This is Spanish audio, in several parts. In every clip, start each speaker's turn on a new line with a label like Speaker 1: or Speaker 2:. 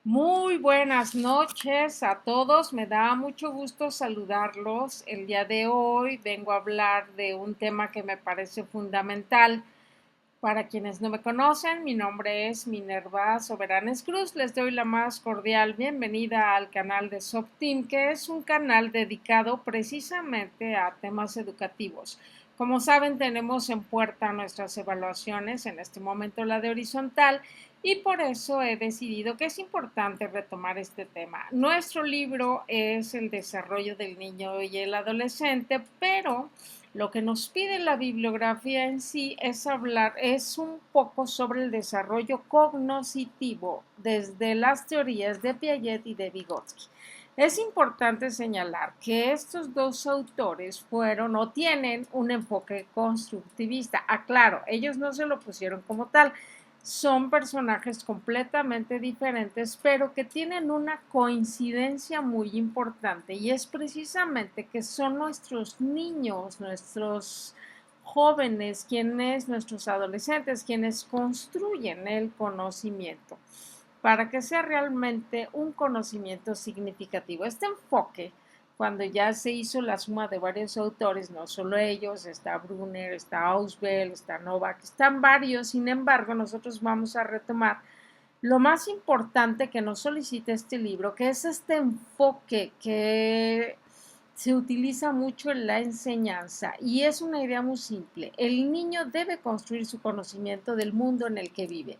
Speaker 1: Muy buenas noches a todos, me da mucho gusto saludarlos. El día de hoy vengo a hablar de un tema que me parece fundamental. Para quienes no me conocen, mi nombre es Minerva Soberanes Cruz. Les doy la más cordial bienvenida al canal de SOPTEAM, que es un canal dedicado precisamente a temas educativos. Como saben, tenemos en puerta nuestras evaluaciones, en este momento la de horizontal, y por eso he decidido que es importante retomar este tema. Nuestro libro es el desarrollo del niño y el adolescente, pero lo que nos pide la bibliografía en sí es un poco sobre el desarrollo cognoscitivo desde las teorías de Piaget y de Vygotsky. Es importante señalar que estos dos autores fueron o tienen un enfoque constructivista. Aclaro, ellos no se lo pusieron como tal, son personajes completamente diferentes, pero que tienen una coincidencia muy importante, y es precisamente que son nuestros niños, nuestros jóvenes, nuestros adolescentes, quienes construyen el conocimiento para que sea realmente un conocimiento significativo. Este enfoque, cuando ya se hizo la suma de varios autores, no solo ellos, está Brunner, está Ausubel, está Novak, están varios. Sin embargo, nosotros vamos a retomar lo más importante que nos solicita este libro, que es este enfoque que se utiliza mucho en la enseñanza, y es una idea muy simple. El niño debe construir su conocimiento del mundo en el que vive.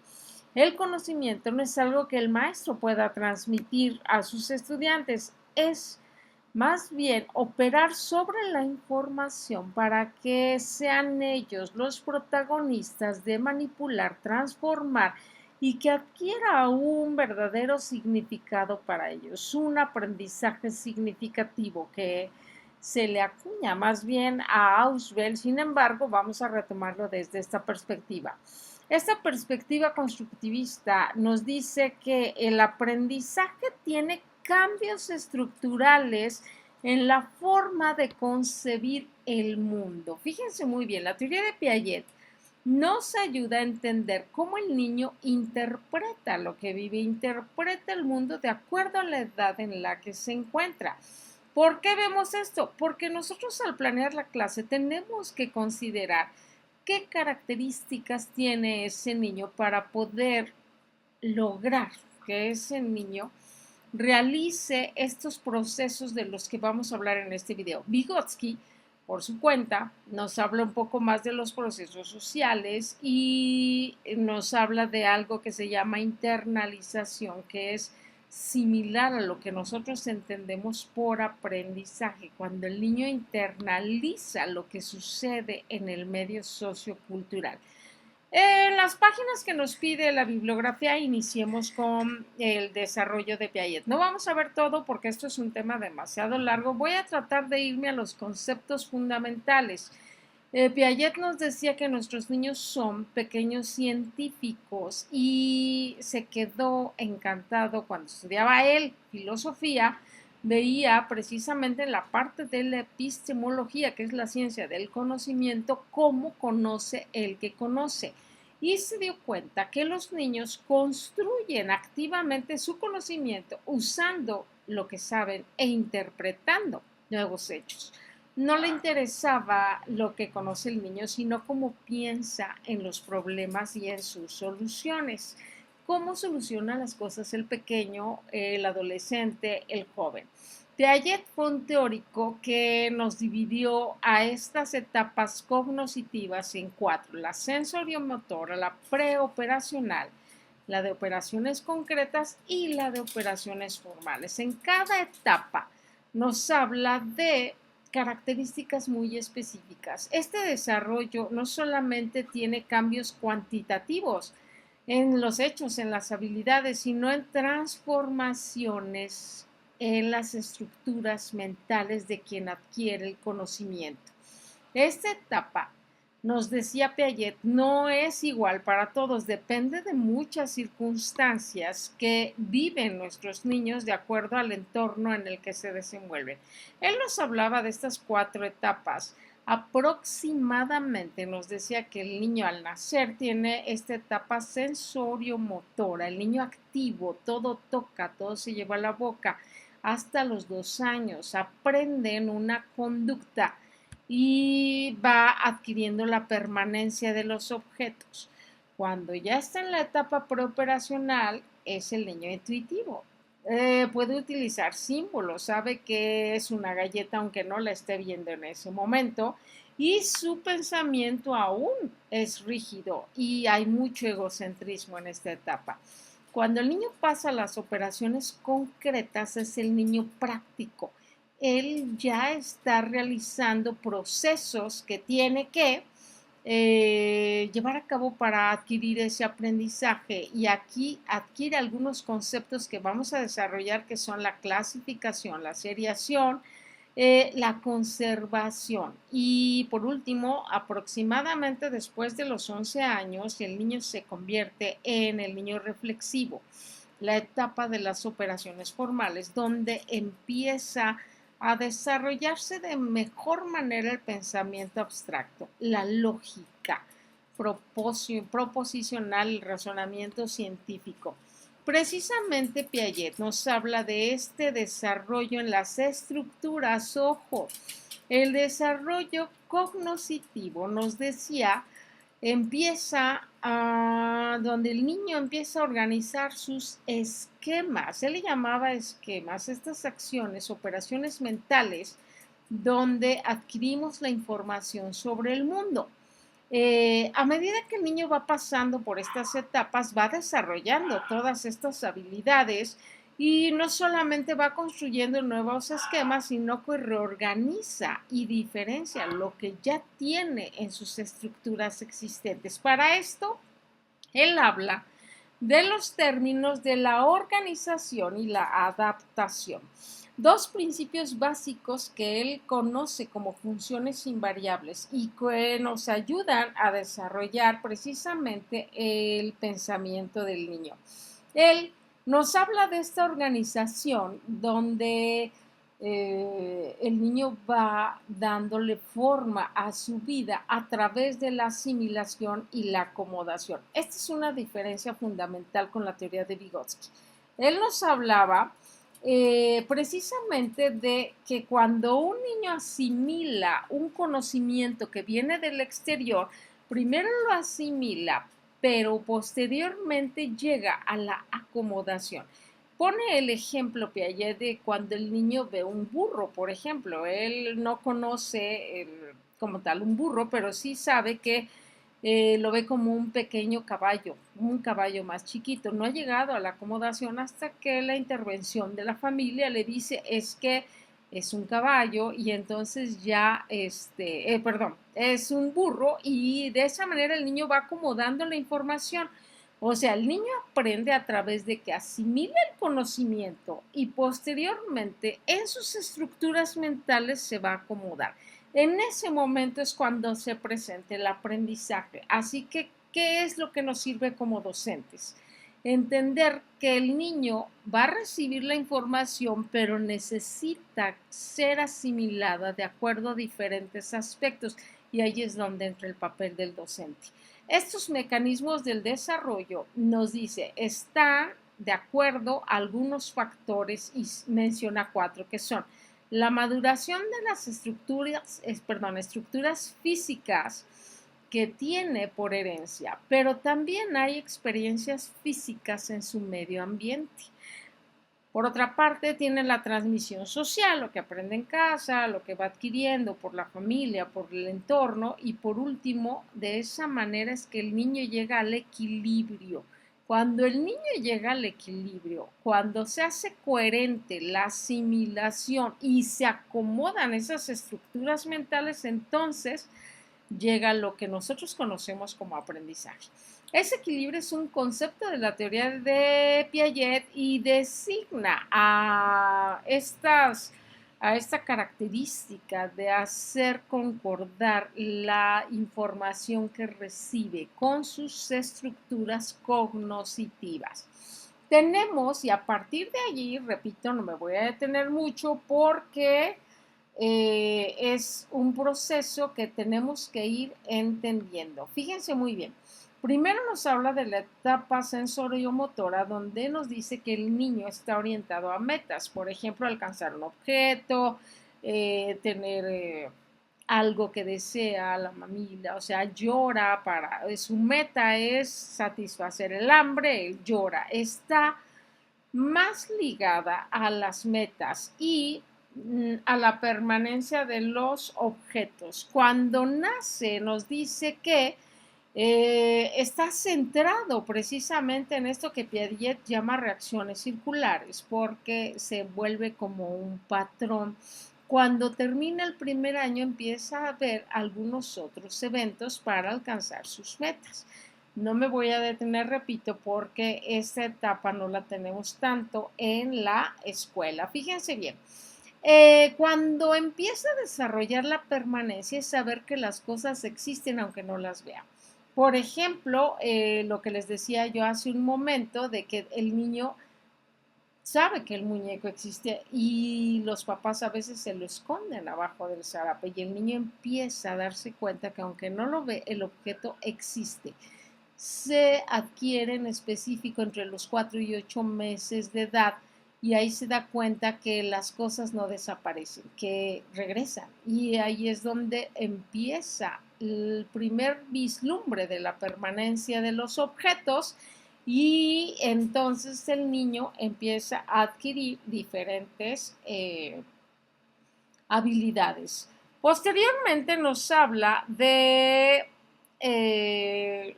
Speaker 1: El conocimiento no es algo que el maestro pueda transmitir a sus estudiantes, es más bien operar sobre la información para que sean ellos los protagonistas de manipular, transformar y que adquiera un verdadero significado para ellos, un aprendizaje significativo que se le acuña más bien a Ausubel. Sin embargo, vamos a retomarlo desde esta perspectiva. Esta perspectiva constructivista nos dice que el aprendizaje tiene cambios estructurales en la forma de concebir el mundo. Fíjense muy bien, la teoría de Piaget nos ayuda a entender cómo el niño interpreta lo que vive, interpreta el mundo de acuerdo a la edad en la que se encuentra. ¿Por qué vemos esto? Porque nosotros, al planear la clase, tenemos que considerar qué características tiene ese niño para poder lograr que ese niño realice estos procesos de los que vamos a hablar en este video. Vygotsky, por su cuenta, nos habla un poco más de los procesos sociales y nos habla de algo que se llama internalización, que es similar a lo que nosotros entendemos por aprendizaje, cuando el niño internaliza lo que sucede en el medio sociocultural. En las páginas que nos pide la bibliografía, iniciemos con el desarrollo de Piaget. No vamos a ver todo porque esto es un tema demasiado largo. Voy a tratar de irme a los conceptos fundamentales. Piaget nos decía que nuestros niños son pequeños científicos, y se quedó encantado cuando estudiaba él filosofía. Veía precisamente en la parte de la epistemología, que es la ciencia del conocimiento, cómo conoce el que conoce. Y se dio cuenta que los niños construyen activamente su conocimiento usando lo que saben e interpretando nuevos hechos. No le interesaba lo que conoce el niño, sino cómo piensa en los problemas y en sus soluciones. Cómo soluciona las cosas el pequeño, el adolescente, el joven. Piaget fue un teórico que nos dividió a estas etapas cognitivas en cuatro: la sensoriomotora, la preoperacional, la de operaciones concretas y la de operaciones formales. En cada etapa nos habla de características muy específicas. Este desarrollo no solamente tiene cambios cuantitativos en los hechos, en las habilidades, sino en transformaciones en las estructuras mentales de quien adquiere el conocimiento. Esta etapa, nos decía Piaget, no es igual para todos, depende de muchas circunstancias que viven nuestros niños de acuerdo al entorno en el que se desenvuelven. Él nos hablaba de estas cuatro etapas: Aproximadamente nos decía que el niño al nacer tiene esta etapa sensorio-motora, el niño activo, todo toca, todo se lleva a la boca. Hasta los 2 años aprenden una conducta y va adquiriendo la permanencia de los objetos. Cuando ya está en la etapa preoperacional, es el niño intuitivo. Puede utilizar símbolos, sabe que es una galleta aunque no la esté viendo en ese momento y su pensamiento aún es rígido y hay mucho egocentrismo en esta etapa. Cuando el niño pasa a las operaciones concretas es el niño práctico. Él ya está realizando procesos que tiene que llevar a cabo para adquirir ese aprendizaje y aquí adquiere algunos conceptos que vamos a desarrollar que son la clasificación, la seriación, la conservación y por último aproximadamente después de los 11 años el niño se convierte en el niño reflexivo, la etapa de las operaciones formales donde empieza a desarrollarse de mejor manera el pensamiento abstracto, la lógica proposicional, el razonamiento científico. Precisamente Piaget nos habla de este desarrollo en las estructuras, ojo, el desarrollo cognoscitivo nos decía empieza donde el niño empieza a organizar sus esquemas. Él le llamaba esquemas, estas acciones, operaciones mentales, donde adquirimos la información sobre el mundo. A medida que el niño va pasando por estas etapas, va desarrollando todas estas habilidades y no solamente va construyendo nuevos esquemas, sino que reorganiza y diferencia lo que ya tiene en sus estructuras existentes. Para esto, él habla de los términos de la organización y la adaptación. Dos principios básicos que él conoce como funciones invariables y que nos ayudan a desarrollar precisamente el pensamiento del niño. Él nos habla de esta organización donde el niño va dándole forma a su vida a través de la asimilación y la acomodación. Esta es una diferencia fundamental con la teoría de Vygotsky. Él nos hablaba precisamente de que cuando un niño asimila un conocimiento que viene del exterior, primero lo asimila, pero posteriormente llega a la acomodación. Pone el ejemplo Piaget de cuando el niño ve un burro, por ejemplo. Él no conoce como tal un burro, pero sí sabe que lo ve como un pequeño caballo, un caballo más chiquito. No ha llegado a la acomodación hasta que la intervención de la familia le dice es que es un caballo y entonces ya, perdón, es un burro y de esa manera el niño va acomodando la información. O sea, el niño aprende a través de que asimila el conocimiento y posteriormente en sus estructuras mentales se va a acomodar. En ese momento es cuando se presenta el aprendizaje. Así que, ¿qué es lo que nos sirve como docentes? Entender que el niño va a recibir la información, pero necesita ser asimilada de acuerdo a diferentes aspectos. Y ahí es donde entra el papel del docente. Estos mecanismos del desarrollo nos dice, está de acuerdo a algunos factores y menciona 4 que son la maduración de las estructuras físicas que tiene por herencia, pero también hay experiencias físicas en su medio ambiente. Por otra parte, tiene la transmisión social, lo que aprende en casa, lo que va adquiriendo por la familia, por el entorno y por último, de esa manera es que el niño llega al equilibrio. Cuando el niño llega al equilibrio, cuando se hace coherente la asimilación y se acomodan esas estructuras mentales, entonces llega lo que nosotros conocemos como aprendizaje. Ese equilibrio es un concepto de la teoría de Piaget y designa a esta característica de hacer concordar la información que recibe con sus estructuras cognoscitivas. Tenemos, y a partir de allí, repito, no me voy a detener mucho porque es un proceso que tenemos que ir entendiendo. Fíjense muy bien. Primero nos habla de la etapa sensoriomotora, donde nos dice que el niño está orientado a metas, por ejemplo, alcanzar un objeto, tener algo que desea la mamila, o sea, llora su meta es satisfacer el hambre, él llora, está más ligada a las metas y a la permanencia de los objetos. Cuando nace nos dice que está centrado precisamente en esto que Piaget llama reacciones circulares, porque se vuelve como un patrón. Cuando termina el primer año empieza a ver algunos otros eventos para alcanzar sus metas. No me voy a detener, repito, porque esta etapa no la tenemos tanto en la escuela. Fíjense bien, cuando empieza a desarrollar la permanencia es saber que las cosas existen aunque no las vea. Por ejemplo, lo que les decía yo hace un momento de que el niño sabe que el muñeco existe y los papás a veces se lo esconden abajo del zarape y el niño empieza a darse cuenta que aunque no lo ve, el objeto existe. Se adquiere en específico entre los 4 y 8 meses de edad y ahí se da cuenta que las cosas no desaparecen, que regresan y ahí es donde empieza el primer vislumbre de la permanencia de los objetos y entonces el niño empieza a adquirir diferentes habilidades. Posteriormente nos habla de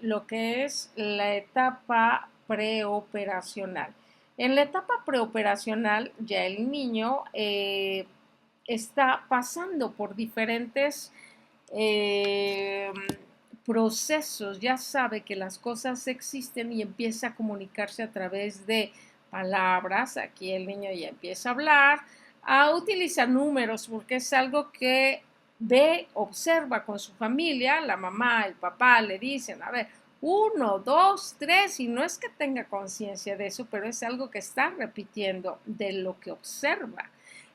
Speaker 1: lo que es la etapa preoperacional. En la etapa preoperacional ya el niño está pasando por diferentes eh, procesos, ya sabe que las cosas existen y empieza a comunicarse a través de palabras. Aquí el niño ya empieza a hablar, a utilizar números, porque es algo que ve, observa con su familia, la mamá, el papá le dicen, a ver, 1, 2, 3, y no es que tenga conciencia de eso, pero es algo que está repitiendo de lo que observa.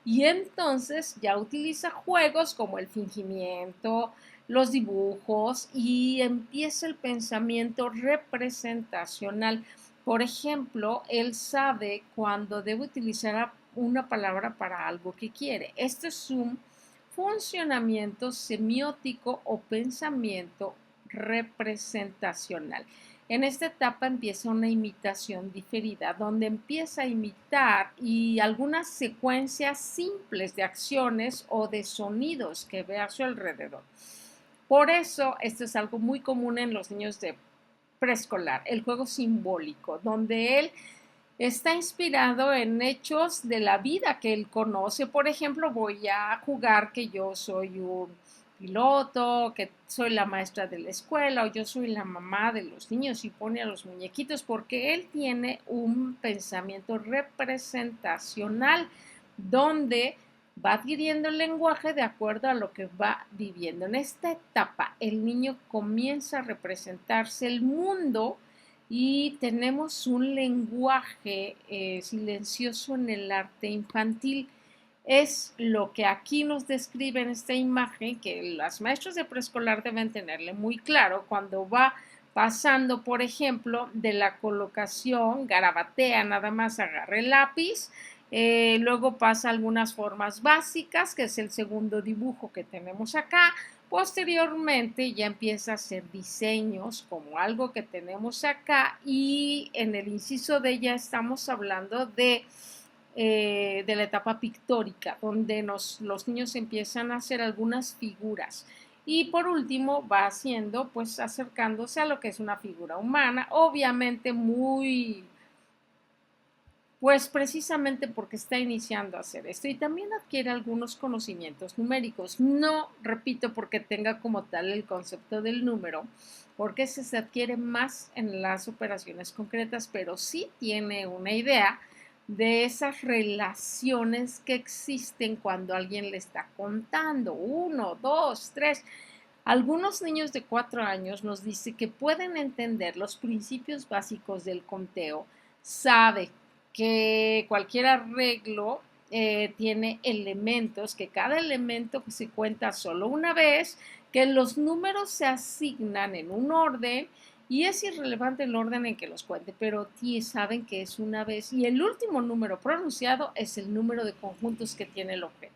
Speaker 1: Y entonces ya utiliza juegos como el fingimiento, los dibujos y empieza el pensamiento representacional. Por ejemplo, él sabe cuando debe utilizar una palabra para algo que quiere. Este es un funcionamiento semiótico o pensamiento representacional. En esta etapa empieza una imitación diferida, donde empieza a imitar y algunas secuencias simples de acciones o de sonidos que ve a su alrededor. Por eso, esto es algo muy común en los niños de preescolar, el juego simbólico, donde él está inspirado en hechos de la vida que él conoce. Por ejemplo, voy a jugar que yo soy un piloto, que soy la maestra de la escuela o yo soy la mamá de los niños y pone a los muñequitos porque él tiene un pensamiento representacional donde va adquiriendo el lenguaje de acuerdo a lo que va viviendo. En esta etapa, el niño comienza a representarse el mundo y tenemos un lenguaje silencioso en el arte infantil. Es lo que aquí nos describe en esta imagen, que las maestras de preescolar deben tenerle muy claro cuando va pasando, por ejemplo, de la colocación, garabatea, nada más agarra el lápiz, luego pasa algunas formas básicas, que es el segundo dibujo que tenemos acá. Posteriormente ya empieza a hacer diseños como algo que tenemos acá y en el inciso de ya estamos hablando de la etapa pictórica, donde los niños empiezan a hacer algunas figuras. Y por último va haciendo, pues acercándose a lo que es una figura humana, obviamente muy pues precisamente porque está iniciando a hacer esto y también adquiere algunos conocimientos numéricos. No, repito, porque tenga como tal el concepto del número, porque ese se adquiere más en las operaciones concretas, pero sí tiene una idea de esas relaciones que existen cuando alguien le está contando. 1, 2, 3. Algunos niños de 4 años nos dice que pueden entender los principios básicos del conteo, sabe que cualquier arreglo tiene elementos, que cada elemento se cuenta solo una vez, que los números se asignan en un orden y es irrelevante el orden en que los cuente, pero saben que es una vez y el último número pronunciado es el número de conjuntos que tiene el objeto.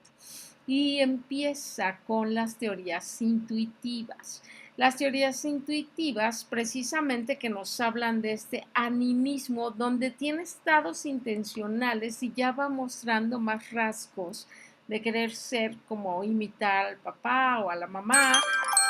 Speaker 1: Y empieza con las teorías intuitivas. Las teorías intuitivas precisamente que nos hablan de este animismo donde tiene estados intencionales y ya va mostrando más rasgos de querer ser como imitar al papá o a la mamá.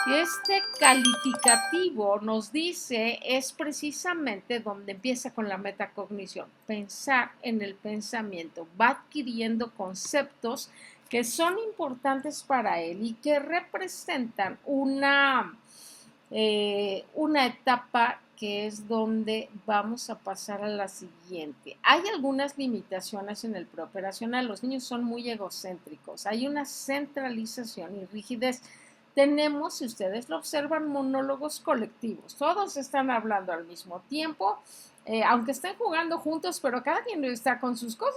Speaker 1: Y este calificativo nos dice es precisamente donde empieza con la metacognición, pensar en el pensamiento, va adquiriendo conceptos que son importantes para él y que representan una etapa que es donde vamos a pasar a la siguiente. Hay algunas limitaciones en el preoperacional. Los niños son muy egocéntricos. Hay una centralización y rigidez. Tenemos, si ustedes lo observan, monólogos colectivos. Todos están hablando al mismo tiempo, aunque estén jugando juntos, pero cada quien está con sus cosas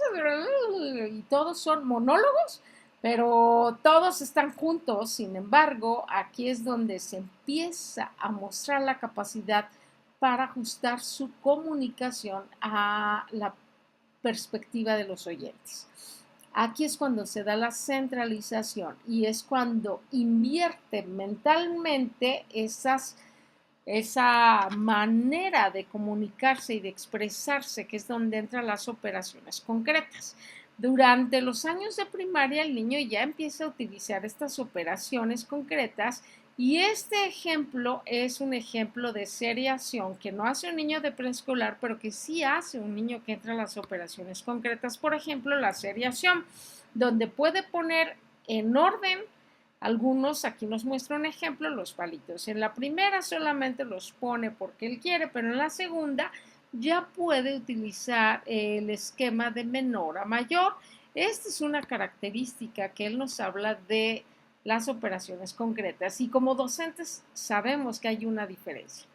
Speaker 1: y todos son monólogos, pero todos están juntos. Sin embargo, aquí es donde se empieza a mostrar la capacidad para ajustar su comunicación a la perspectiva de los oyentes. Aquí es cuando se da la centralización y es cuando invierte mentalmente esa manera de comunicarse y de expresarse, que es donde entran las operaciones concretas. Durante los años de primaria, el niño ya empieza a utilizar estas operaciones concretas y este ejemplo es un ejemplo de seriación que no hace un niño de preescolar, pero que sí hace un niño que entra a las operaciones concretas. Por ejemplo, la seriación, donde puede poner en orden algunos. Aquí nos muestra un ejemplo, los palitos. En la primera solamente los pone porque él quiere, pero en la segunda ya puede utilizar el esquema de menor a mayor. Esta es una característica que él nos habla de las operaciones concretas y como docentes sabemos que hay una diferencia.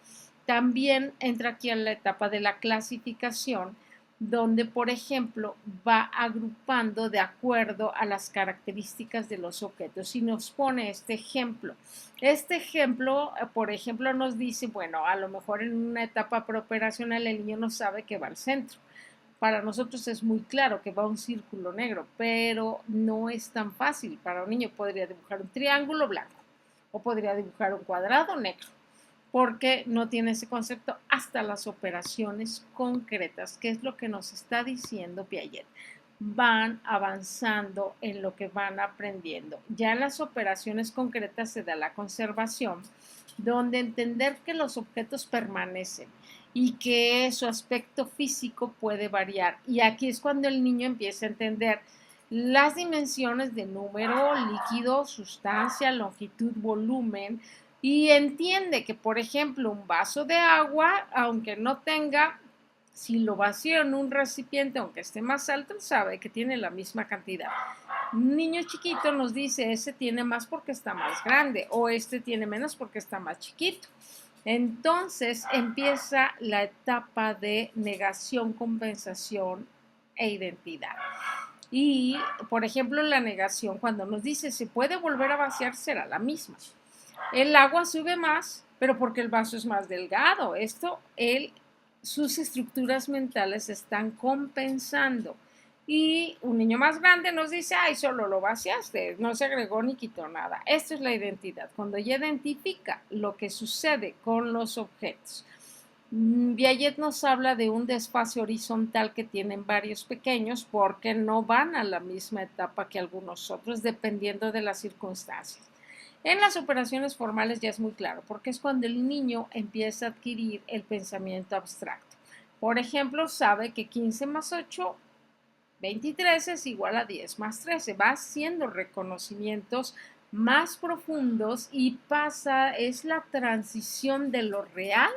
Speaker 1: También entra aquí en la etapa de la clasificación, donde, por ejemplo, va agrupando de acuerdo a las características de los objetos y nos pone este ejemplo. Este ejemplo, por ejemplo, nos dice, bueno, a lo mejor en una etapa preoperacional el niño no sabe que va al centro. Para nosotros es muy claro que va a un círculo negro, pero no es tan fácil. Para un niño podría dibujar un triángulo blanco o podría dibujar un cuadrado negro, porque no tiene ese concepto hasta las operaciones concretas, que es lo que nos está diciendo Piaget. Van avanzando en lo que van aprendiendo. Ya en las operaciones concretas se da la conservación, donde entender que los objetos permanecen y que su aspecto físico puede variar. Y aquí es cuando el niño empieza a entender las dimensiones de número, líquido, sustancia, longitud, volumen, y entiende que, por ejemplo, un vaso de agua, aunque no tenga, si lo vacío en un recipiente, aunque esté más alto, sabe que tiene la misma cantidad. Un niño chiquito nos dice, ese tiene más porque está más grande, o este tiene menos porque está más chiquito. Entonces empieza la etapa de negación, compensación e identidad. Y, por ejemplo, la negación, cuando nos dice se puede volver a vaciar, será la misma. El agua sube más, pero porque el vaso es más delgado. Sus estructuras mentales están compensando. Y un niño más grande nos dice, ay, solo lo vaciaste, no se agregó ni quitó nada. Esta es la identidad, cuando ella identifica lo que sucede con los objetos. Piaget nos habla de un desfase horizontal que tienen varios pequeños porque no van a la misma etapa que algunos otros, dependiendo de las circunstancias. En las operaciones formales ya es muy claro, porque es cuando el niño empieza a adquirir el pensamiento abstracto. Por ejemplo, sabe que 15 más 8, 23 es igual a 10 más 13. Va haciendo reconocimientos más profundos y es la transición de lo real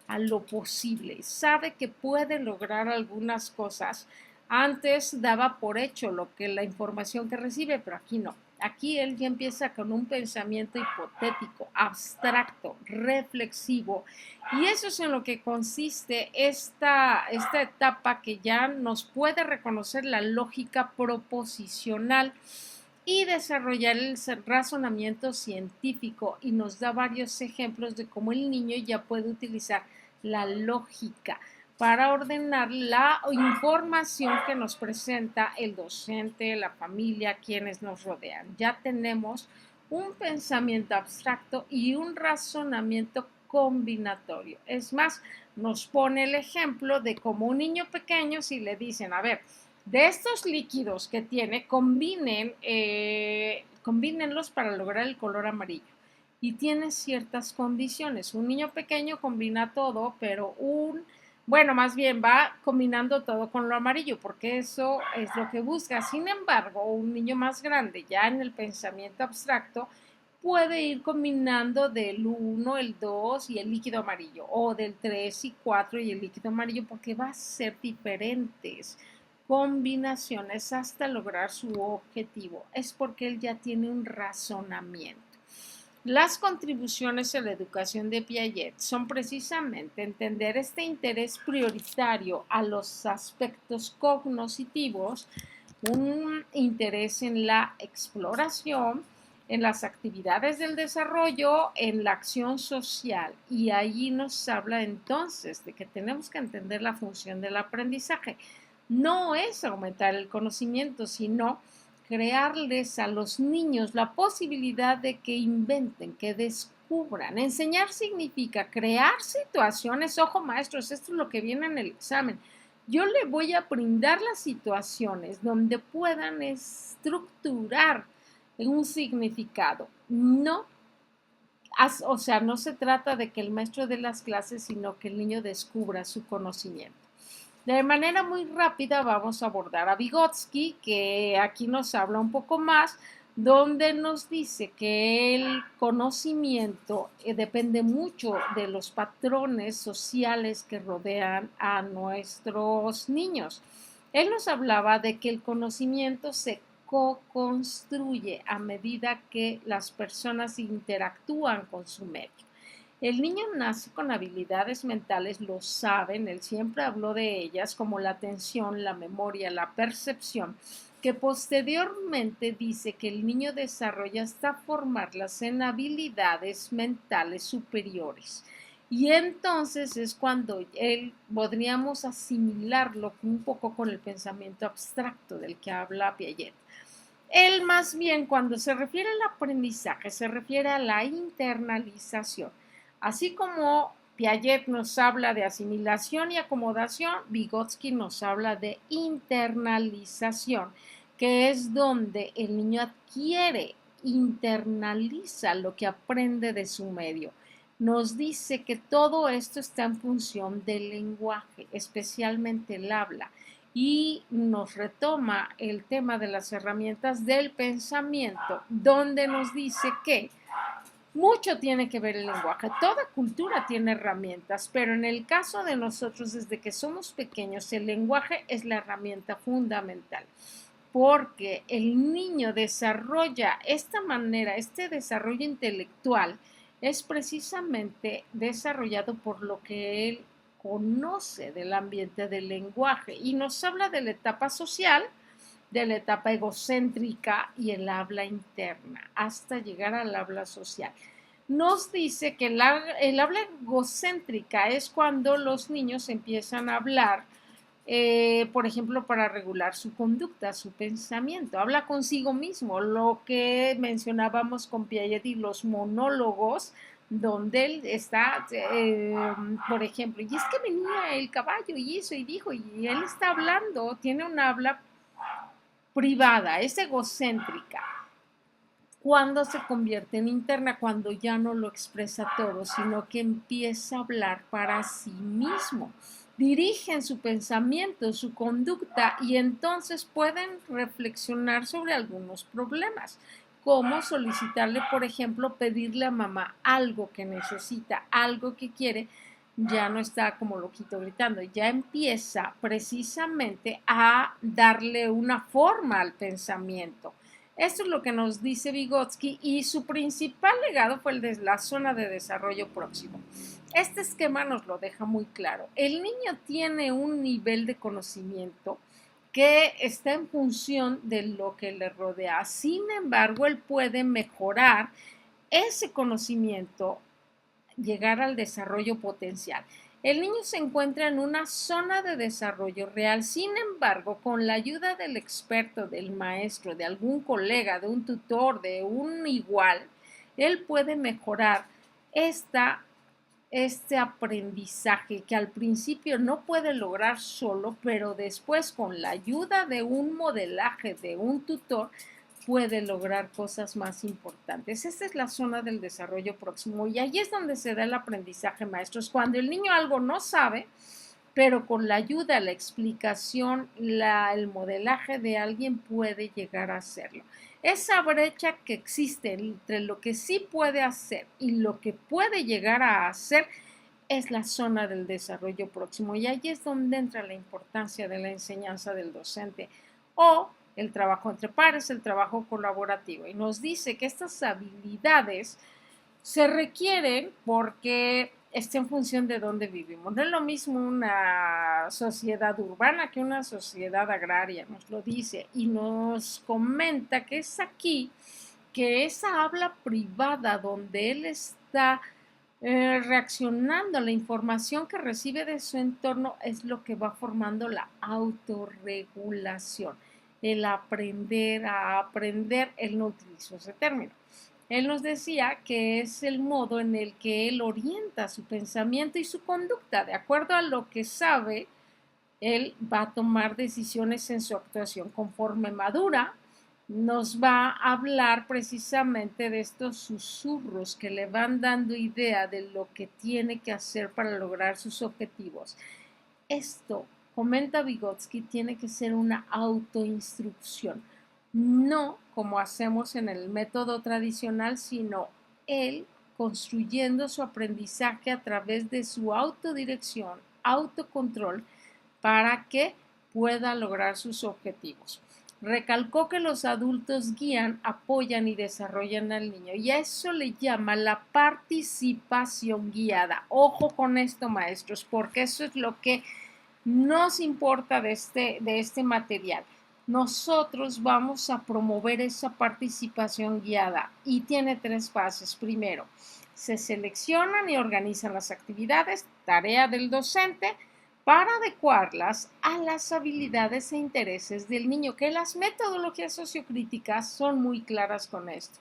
Speaker 1: a lo posible. Sabe que puede lograr algunas cosas. Antes daba por hecho la información que recibe, pero aquí no. Aquí él ya empieza con un pensamiento hipotético, abstracto, reflexivo, y eso es en lo que consiste esta etapa que ya nos puede reconocer la lógica proposicional y desarrollar el razonamiento científico, y nos da varios ejemplos de cómo el niño ya puede utilizar la lógica para ordenar la información que nos presenta el docente, la familia, quienes nos rodean. Ya tenemos un pensamiento abstracto y un razonamiento combinatorio. Es más, nos pone el ejemplo de cómo un niño pequeño, si le dicen, a ver, de estos líquidos que tiene, combínenlos para lograr el color amarillo. Y tiene ciertas condiciones. Un niño pequeño combina todo, pero bueno, más bien va combinando todo con lo amarillo, porque eso es lo que busca. Sin embargo, un niño más grande, ya en el pensamiento abstracto, puede ir combinando del 1, el 2 y el líquido amarillo, o del 3 y 4 y el líquido amarillo, porque va a ser diferentes combinaciones hasta lograr su objetivo. Es porque él ya tiene un razonamiento. Las contribuciones a la educación de Piaget son precisamente entender este interés prioritario a los aspectos cognitivos, un interés en la exploración, en las actividades del desarrollo, en la acción social. Y allí nos habla entonces de que tenemos que entender la función del aprendizaje. No es aumentar el conocimiento, sino crearles a los niños la posibilidad de que inventen, que descubran. Enseñar significa crear situaciones. Ojo, maestros, esto es lo que viene en el examen. Yo le voy a brindar las situaciones donde puedan estructurar un significado. No, o sea, no se trata de que el maestro dé las clases, sino que el niño descubra su conocimiento. De manera muy rápida vamos a abordar a Vygotsky, que aquí nos habla un poco más, donde nos dice que el conocimiento depende mucho de los patrones sociales que rodean a nuestros niños. Él nos hablaba de que el conocimiento se co-construye a medida que las personas interactúan con su medio. El niño nace con habilidades mentales, lo saben, él siempre habló de ellas, como la atención, la memoria, la percepción, que posteriormente dice que el niño desarrolla hasta formarlas en habilidades mentales superiores. Y entonces es cuando podríamos asimilarlo un poco con el pensamiento abstracto del que habla Piaget. Él más bien cuando se refiere al aprendizaje, se refiere a la internalización. Así como Piaget nos habla de asimilación y acomodación, Vygotsky nos habla de internalización, que es donde el niño adquiere, internaliza lo que aprende de su medio. Nos dice que todo esto está en función del lenguaje, especialmente el habla, y nos retoma el tema de las herramientas del pensamiento, donde nos dice que mucho tiene que ver el lenguaje. Toda cultura tiene herramientas, pero en el caso de nosotros, desde que somos pequeños, el lenguaje es la herramienta fundamental, porque el niño desarrolla esta manera, este desarrollo intelectual es precisamente desarrollado por lo que él conoce del ambiente del lenguaje, y nos habla de la etapa social, de la etapa egocéntrica y el habla interna, hasta llegar al habla social. Nos dice que el habla egocéntrica es cuando los niños empiezan a hablar, por ejemplo, para regular su conducta, su pensamiento. Habla consigo mismo, lo que mencionábamos con Piaget y los monólogos, donde él está, por ejemplo, y es que venía el caballo y hizo y dijo, y él está hablando, tiene un habla privada, es egocéntrica. Cuando se convierte en interna, cuando ya no lo expresa todo, sino que empieza a hablar para sí mismo. Dirigen su pensamiento, su conducta, y entonces pueden reflexionar sobre algunos problemas, como solicitarle, por ejemplo, pedirle a mamá algo que necesita, algo que quiere. Ya no está como loquito gritando, ya empieza precisamente a darle una forma al pensamiento. Esto es lo que nos dice Vygotsky y su principal legado fue el de la zona de desarrollo próximo. Este esquema nos lo deja muy claro. El niño tiene un nivel de conocimiento que está en función de lo que le rodea. Sin embargo, él puede mejorar ese conocimiento, llegar al desarrollo potencial. El niño se encuentra en una zona de desarrollo real, sin embargo, con la ayuda del experto, del maestro, de algún colega, de un tutor, de un igual, él puede mejorar este aprendizaje que al principio no puede lograr solo, pero después con la ayuda de un modelaje, de un tutor, puede lograr cosas más importantes. Esta es la zona del desarrollo próximo y ahí es donde se da el aprendizaje, maestros. Cuando el niño algo no sabe, pero con la ayuda, la explicación, el modelaje de alguien puede llegar a hacerlo. Esa brecha que existe entre lo que sí puede hacer y lo que puede llegar a hacer es la zona del desarrollo próximo y ahí es donde entra la importancia de la enseñanza del docente o el trabajo entre pares, el trabajo colaborativo. Y nos dice que estas habilidades se requieren porque está en función de dónde vivimos. No es lo mismo una sociedad urbana que una sociedad agraria, nos lo dice y nos comenta que es aquí que esa habla privada donde él está reaccionando a la información que recibe de su entorno es lo que va formando la autorregulación, el aprender a aprender. Él no utilizó ese término. Él nos decía que es el modo en el que él orienta su pensamiento y su conducta. De acuerdo a lo que sabe, él va a tomar decisiones en su actuación. Conforme madura, nos va a hablar precisamente de estos susurros que le van dando idea de lo que tiene que hacer para lograr sus objetivos. Esto, comenta Vygotsky, tiene que ser una autoinstrucción, no como hacemos en el método tradicional, sino él construyendo su aprendizaje a través de su autodirección, autocontrol, para que pueda lograr sus objetivos. Recalcó que los adultos guían, apoyan y desarrollan al niño y a eso le llama la participación guiada. Ojo con esto, maestros, porque eso es lo que nos importa de este material. Nosotros vamos a promover esa participación guiada y tiene 3 fases. Primero, se seleccionan y organizan las actividades, tarea del docente, para adecuarlas a las habilidades e intereses del niño, que las metodologías sociocríticas son muy claras con esto.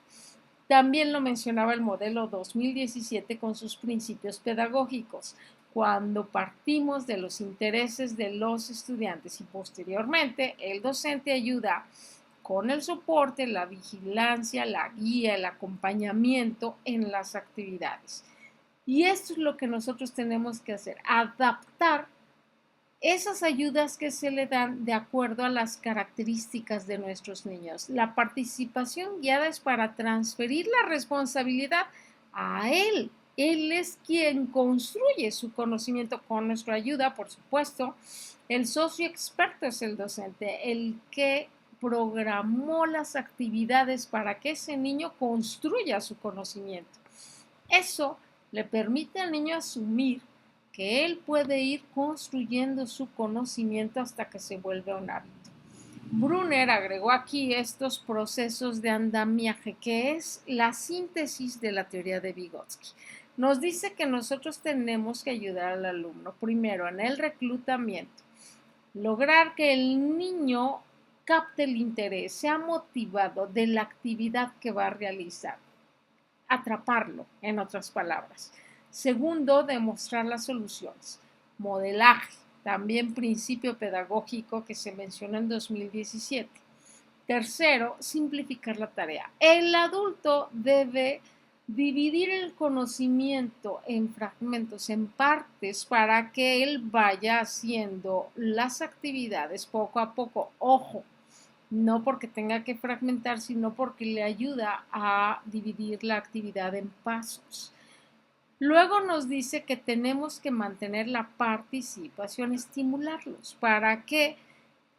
Speaker 1: También lo mencionaba el modelo 2017 con sus principios pedagógicos, cuando partimos de los intereses de los estudiantes y posteriormente el docente ayuda con el soporte, la vigilancia, la guía, el acompañamiento en las actividades. Y esto es lo que nosotros tenemos que hacer, adaptar esas ayudas que se le dan de acuerdo a las características de nuestros niños. La participación guiada es para transferir la responsabilidad a él. Él es quien construye su conocimiento con nuestra ayuda, por supuesto. El socio experto es el docente, el que programó las actividades para que ese niño construya su conocimiento. Eso le permite al niño asumir que él puede ir construyendo su conocimiento hasta que se vuelve un hábito. Brunner agregó aquí estos procesos de andamiaje, que es la síntesis de la teoría de Vygotsky. Nos dice que nosotros tenemos que ayudar al alumno, primero en el reclutamiento, lograr que el niño capte el interés, sea motivado de la actividad que va a realizar, atraparlo, en otras palabras. Segundo, demostrar las soluciones. Modelaje, también principio pedagógico que se mencionó en 2017. Tercero, simplificar la tarea. El adulto debe dividir el conocimiento en fragmentos, en partes, para que él vaya haciendo las actividades poco a poco. Ojo, no porque tenga que fragmentar, sino porque le ayuda a dividir la actividad en pasos. Luego nos dice que tenemos que mantener la participación, estimularlos para que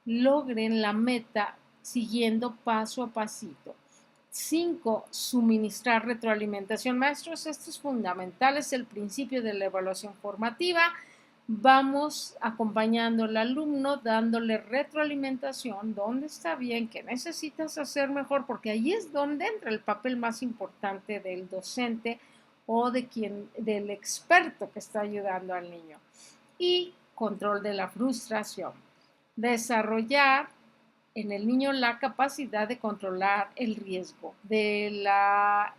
Speaker 1: logren la meta siguiendo paso a pasito. 5. Suministrar retroalimentación. Maestros, esto es fundamental, es el principio de la evaluación formativa. Vamos acompañando al alumno, dándole retroalimentación, dónde está bien, qué necesitas hacer mejor, porque ahí es donde entra el papel más importante del docente o del experto que está ayudando al niño. Y control de la frustración. Desarrollar en el niño la capacidad de controlar el riesgo, de la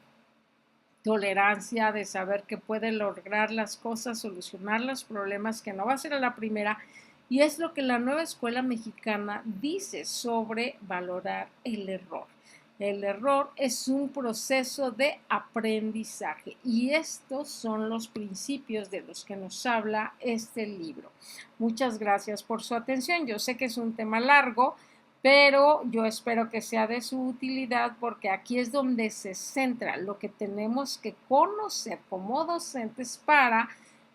Speaker 1: tolerancia, de saber que puede lograr las cosas, solucionar los problemas, que no va a ser a la primera. Y es lo que la nueva escuela mexicana dice sobre valorar el error. El error es un proceso de aprendizaje y estos son los principios de los que nos habla este libro. Muchas gracias por su atención. Yo sé que es un tema largo, pero yo espero que sea de su utilidad porque aquí es donde se centra lo que tenemos que conocer como docentes para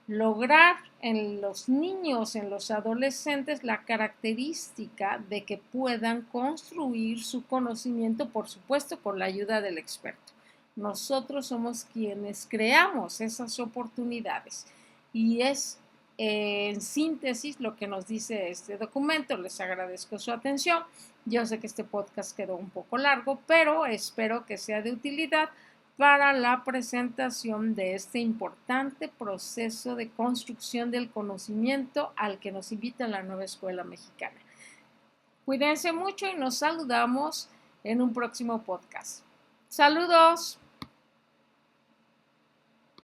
Speaker 1: lograr en los niños, en los adolescentes, la característica de que puedan construir su conocimiento, por supuesto, con la ayuda del experto. Nosotros somos quienes creamos esas oportunidades y es en síntesis lo que nos dice este documento. Les agradezco su atención. Yo sé que este podcast quedó un poco largo, pero espero que sea de utilidad para la presentación de este importante proceso de construcción del conocimiento al que nos invita la nueva escuela mexicana. Cuídense mucho y nos saludamos en un próximo podcast. Saludos.